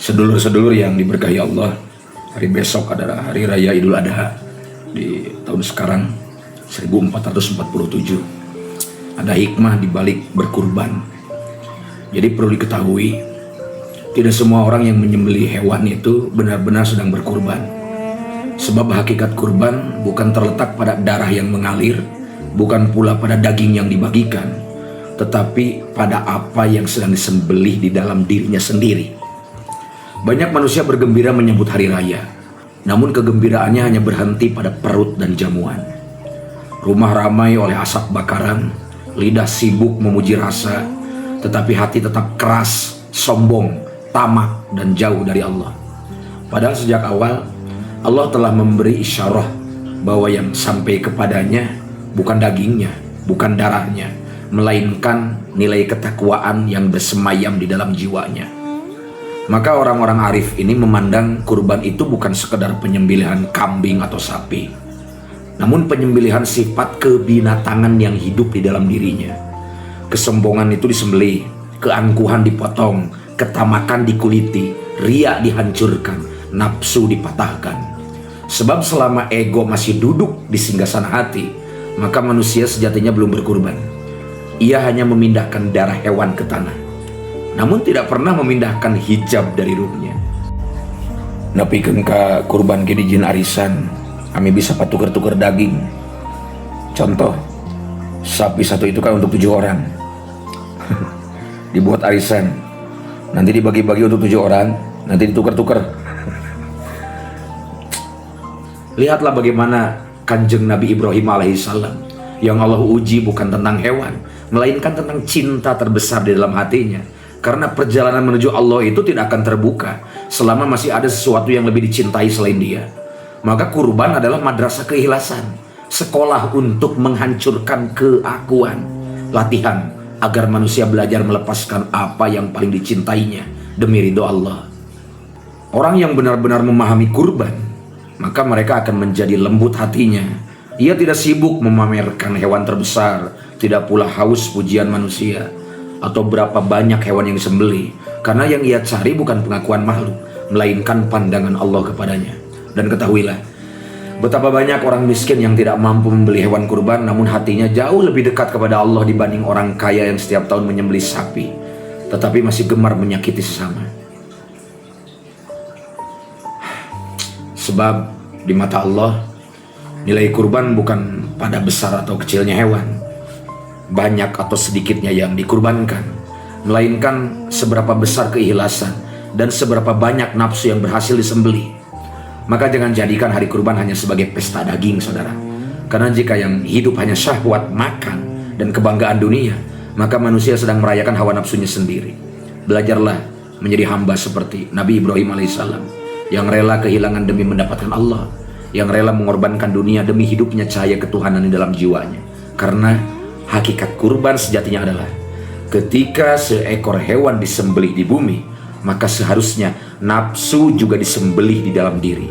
Sedulur-sedulur yang diberkahi Allah, hari besok adalah hari raya Idul Adha di tahun sekarang 1447. Ada hikmah di balik berkurban. Jadi perlu diketahui, tidak semua orang yang menyembelih hewan itu benar-benar sedang berkurban. Sebab hakikat kurban bukan terletak pada darah yang mengalir, bukan pula pada daging yang dibagikan, tetapi pada apa yang sedang disembelih di dalam dirinya sendiri. Banyak manusia bergembira menyambut hari raya, namun kegembiraannya hanya berhenti pada perut dan jamuan. Rumah ramai oleh asap bakaran, lidah sibuk memuji rasa, tetapi hati tetap keras, sombong, tamak, dan jauh dari Allah. Padahal sejak awal, Allah telah memberi isyarah bahwa yang sampai kepadanya bukan dagingnya, bukan darahnya, melainkan nilai ketakwaan yang bersemayam di dalam jiwanya. Maka orang-orang arif ini memandang kurban itu bukan sekedar penyembelihan kambing atau sapi, namun penyembelihan sifat kebinatangan yang hidup di dalam dirinya. Kesombongan itu disembelih, keangkuhan dipotong, ketamakan dikuliti, riya dihancurkan, nafsu dipatahkan. Sebab selama ego masih duduk di singgasana hati, maka manusia sejatinya belum berkurban. Ia hanya memindahkan darah hewan ke tanah, namun tidak pernah memindahkan hijab dari ruhnya. Napikeun ka kurban ge dijieun arisan, kami bisa patukar-tukar daging. Contoh, sapi satu itu kan untuk 7 orang. Dibuat arisan, nanti dibagi-bagi untuk 7 orang, nanti ditukar-tukar. Lihatlah bagaimana Kanjeng Nabi Ibrahim alaihissalam, yang Allah uji bukan tentang hewan, melainkan tentang cinta terbesar di dalam hatinya. Karena perjalanan menuju Allah itu tidak akan terbuka selama masih ada sesuatu yang lebih dicintai selain dia. Maka kurban adalah madrasah keikhlasan, sekolah untuk menghancurkan keakuan, latihan agar manusia belajar melepaskan apa yang paling dicintainya demi ridho Allah. Orang yang benar-benar memahami kurban, maka mereka akan menjadi lembut hatinya. Ia tidak sibuk memamerkan hewan terbesar, tidak pula haus pujian manusia atau berapa banyak hewan yang disembelih, karena yang ia cari bukan pengakuan makhluk, melainkan pandangan Allah kepadanya. Dan ketahuilah, betapa banyak orang miskin yang tidak mampu membeli hewan kurban, namun hatinya jauh lebih dekat kepada Allah dibanding orang kaya yang setiap tahun menyembelih sapi, tetapi masih gemar menyakiti sesama. Sebab di mata Allah, nilai kurban bukan pada besar atau kecilnya hewan, banyak atau sedikitnya yang dikurbankan, melainkan seberapa besar keikhlasan dan seberapa banyak nafsu yang berhasil disembelih. Maka jangan jadikan hari kurban hanya sebagai pesta daging, saudara. Karena jika yang hidup hanya syahwat makan dan kebanggaan dunia, maka manusia sedang merayakan hawa nafsunya sendiri. Belajarlah menjadi hamba seperti Nabi Ibrahim alaihissalam, yang rela kehilangan demi mendapatkan Allah, yang rela mengorbankan dunia demi hidupnya cahaya ketuhanan di dalam jiwanya. Karena hakikat kurban sejatinya adalah ketika seekor hewan disembelih di bumi, maka seharusnya nafsu juga disembelih di dalam diri.